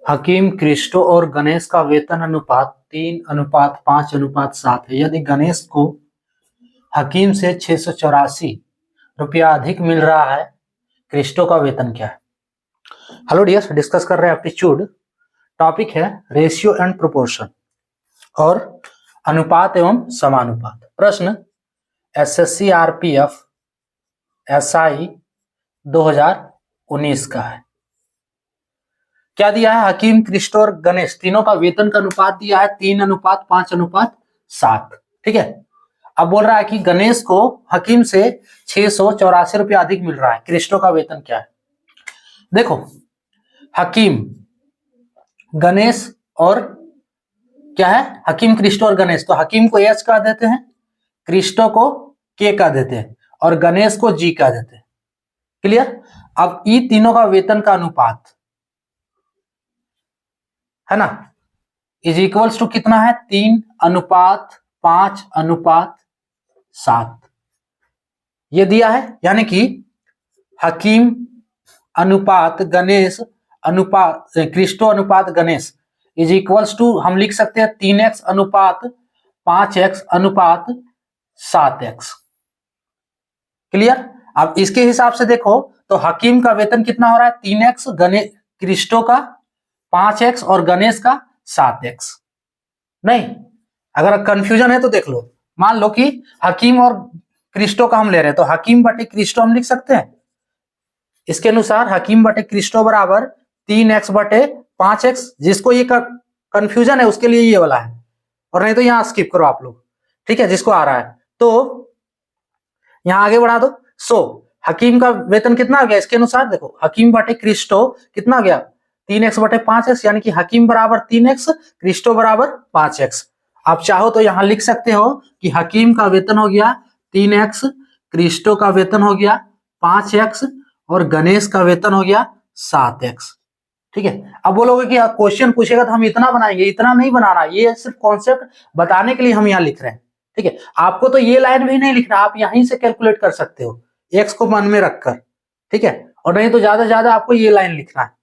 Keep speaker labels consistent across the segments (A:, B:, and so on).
A: हकीम, Christo और गणेश का वेतन अनुपात 3:5:7 है। यदि गणेश को हकीम से 684 रुपया अधिक मिल रहा है, क्रिस्टो का वेतन क्या है? हेलो डियर्स, डिस्कस कर रहे हैं एप्टीट्यूड। टॉपिक है रेशियो एंड प्रोपोर्शन और अनुपात एवं समानुपात। प्रश्न एसएससी आरपीएफ एसआई 2019 का है। क्या दिया है? हकीम, क्रिस्टो और गणेश तीनों का वेतन का अनुपात दिया है 3:5:7। ठीक है। अब बोल रहा है कि गणेश को हकीम से 684 रुपया अधिक मिल रहा है, क्रिस्टो का वेतन क्या है? देखो, हकीम, गणेश और क्या है? हकीम, क्रिस्टो और गणेश। तो हकीम को एच कह देते हैं, क्रिस्टो को के कह देते हैं और गणेश को जी कह देते हैं। क्लियर? अब ई तीनों का वेतन का अनुपात है ना, इज इक्वल्स टू कितना है? 3:5:7 ये दिया है। यानी कि हकीम अनुपात गणेश अनुपात क्रिस्टो अनुपात गणेश इज इक्वल्स टू हम लिख सकते हैं 3x/5x/7x। क्लियर? अब इसके हिसाब से देखो तो हकीम का वेतन कितना हो रहा है? 3x, गणेश क्रिस्टो का 5x और गणेश का 7x। नहीं, अगर कंफ्यूजन है तो देख लो। मान लो कि हकीम और क्रिस्टो का हम ले रहे हैं, तो हकीम बटे क्रिस्टो हम लिख सकते हैं। इसके अनुसार हकीम बटे क्रिस्टो बराबर 3x/5x। जिसको ये कंफ्यूजन है उसके लिए ये वाला है, और नहीं तो यहां स्किप करो आप लोग। ठीक है, जिसको आ रहा है तो यहां आगे बढ़ा दो। हकीम का वेतन कितना आ गया? इसके अनुसार देखो, हकीम बटे क्रिस्टो कितना आ गया? 3x/5x, यानी कि हकीम बराबर 3x, क्रिस्टो बराबर 5x। आप चाहो तो यहां लिख सकते हो कि हकीम का वेतन हो गया 3x, क्रिस्टो का वेतन हो गया 5x और गणेश का वेतन हो गया 7x। ठीक है। अब बोलोगे कि क्वेश्चन पूछेगा तो हम इतना बनाएंगे, इतना नहीं बनाना, ये सिर्फ कॉन्सेप्ट बताने के लिए हम यहाँ लिख रहे हैं। ठीक है, आपको तो ये लाइन भी नहीं लिखना, आप यहीं से कैलकुलेट कर सकते हो x को मन में रखकर। ठीक है, और नहीं तो ज्यादा ज्यादा आपको ये लाइन लिखना है।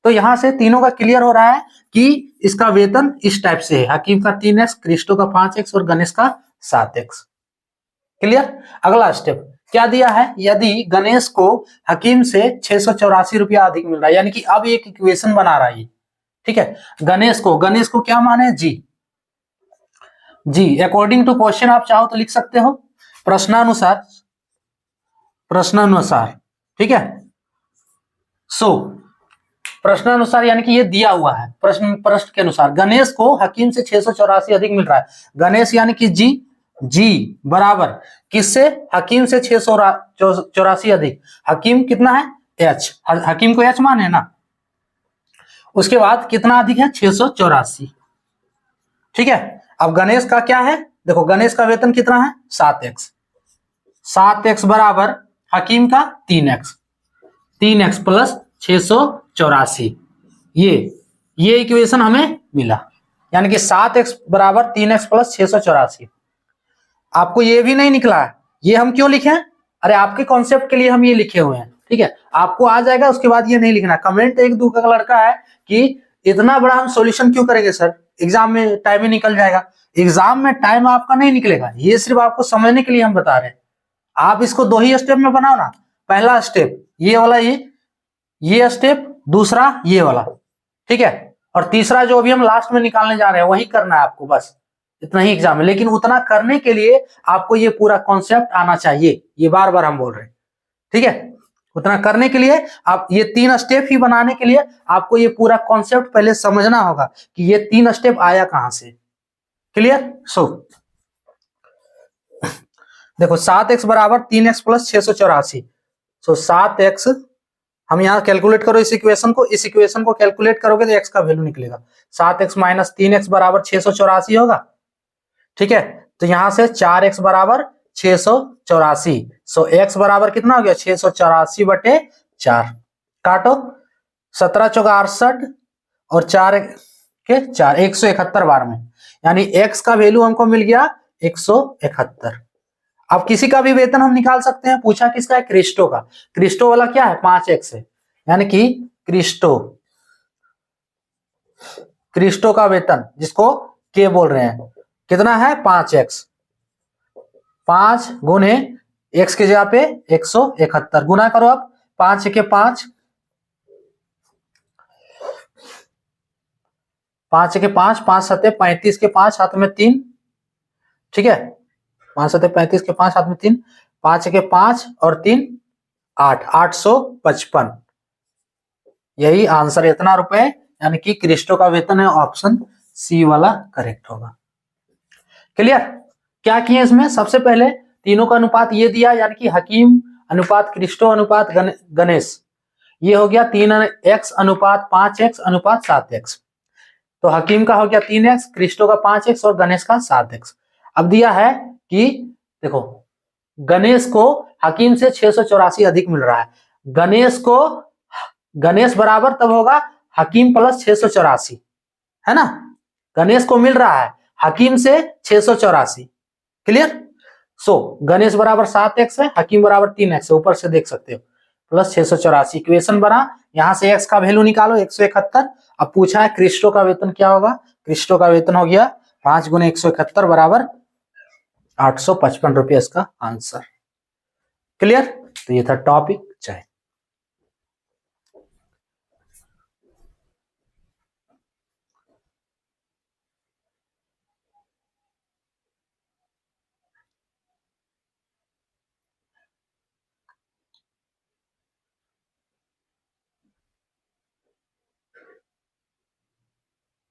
A: तो यहां से तीनों का क्लियर हो रहा है कि इसका वेतन इस टाइप से है, हकीम का 3x, क्रिस्टो का 5x और गणेश का 7x। क्लियर? अगला स्टेप क्या दिया है? यदि गणेश को हकीम से 684 रुपया अधिक मिल रहा है, यानी कि अब एक इक्वेशन बना रहा है। ठीक है, गणेश को क्या माने? जी अकॉर्डिंग टू क्वेश्चन आप चाहो तो लिख सकते हो प्रश्नानुसार। ठीक है, प्रश्नानुसार यानी कि ये दिया हुआ है प्रश्न के अनुसार गणेश को हकीम से 684 अधिक मिल रहा है। गणेश यानी कि जी बराबर किससे? हकीम से 684 अधिक। हकीम कितना है? एच, हकीम को एच माने ना। उसके बाद कितना अधिक है? 684। ठीक है, अब गणेश का क्या है? देखो, गणेश का वेतन कितना है? 7x। 7x बराबर हकीम का 3x प्लस 684। ये इक्वेशन हमें मिला, यानी कि 7x बराबर 3x प्लस 684। आपको ये भी नहीं निकला है, ये हम क्यों लिखे? अरे आपके कॉन्सेप्ट के लिए हम ये लिखे हुए हैं। ठीक है, आपको आ जाएगा, उसके बाद ये नहीं लिखना। कमेंट एक दो का लड़का है कि इतना बड़ा हम सॉल्यूशन क्यों करेंगे सर, एग्जाम में टाइम ही निकल जाएगा। एग्जाम में टाइम आपका नहीं निकलेगा, ये सिर्फ आपको समझने के लिए हम बता रहे हैं। आप इसको 2 ही स्टेप में बनाओ ना। पहला स्टेप ये वाला, ये स्टेप, दूसरा ये वाला। ठीक है, और तीसरा जो अभी हम लास्ट में निकालने जा रहे हैं वही करना है आपको, बस इतना ही एग्जाम है। लेकिन उतना करने के लिए आपको ये पूरा कॉन्सेप्ट आना चाहिए, ये बार बार हम बोल रहे हैं। ठीक है, उतना करने के लिए आप ये 3 स्टेप ही बनाने के लिए आपको ये पूरा कॉन्सेप्ट पहले समझना होगा कि ये 3 स्टेप आया कहां से। क्लियर? देखो, 7x बराबर 3x प्लस 684। 7x हम यहाँ कैलकुलेट करो इस इक्वेशन को कैलकुलेट करोगे तो x का वैल्यू निकलेगा। 7x माइनस 3x बराबर 684 होगा। ठीक है, तो यहां से 4x बराबर 684। x बराबर कितना हो गया? 684/4। काटो, 17 चौका 68 और 4 के 4, 171 बार में, यानी x का वैल्यू हमको मिल गया 171। अब किसी का भी वेतन हम निकाल सकते हैं। पूछा किसका है? क्रिस्टो का। क्रिस्टो वाला क्या है? 5x है, यानी कि क्रिस्टो क्रिस्टो का वेतन, जिसको के बोल रहे हैं, कितना है 5x। 5 गुने x की जगह पे 171 गुना करो। अब 5 के 5, 5 के 5, 5 सत्ते 35 के 5 हाथ में 3, ठीक है, 5 सत्ते 35 के 5 हाथ में 3, 5 के 5 और 3 8, 855, यही आंसर, इतना रुपए यानी कि क्रिस्टो का वेतन है। ऑप्शन सी वाला करेक्ट होगा। क्लियर? क्या किए इसमें, सबसे पहले तीनों का अनुपात ये दिया, यानी कि हकीम अनुपात क्रिस्टो अनुपात गणेश, ये हो गया 3x अनुपात 5x अनुपात 7x। तो हकीम का हो गया 3x, क्रिस्टो का 5x और गणेश का 7x। अब दिया है कि देखो गणेश को हकीम से 684 अधिक मिल रहा है, गणेश बराबर तब होगा हकीम प्लस 684, है ना। गणेश को मिल रहा है हकीम से 684। क्लियर? सो गणेश बराबर 7x है, हकीम बराबर 3x है, ऊपर से देख सकते हो, प्लस 684 इक्वेशन बना। यहां से x का वैल्यू निकालो 171। अब पूछा है क्रिस्टो का वेतन क्या होगा, क्रिस्टो का वेतन हो गया 5 गुने 171 बराबर 855 रुपये, इसका आंसर। क्लियर? तो ये था टॉपिक।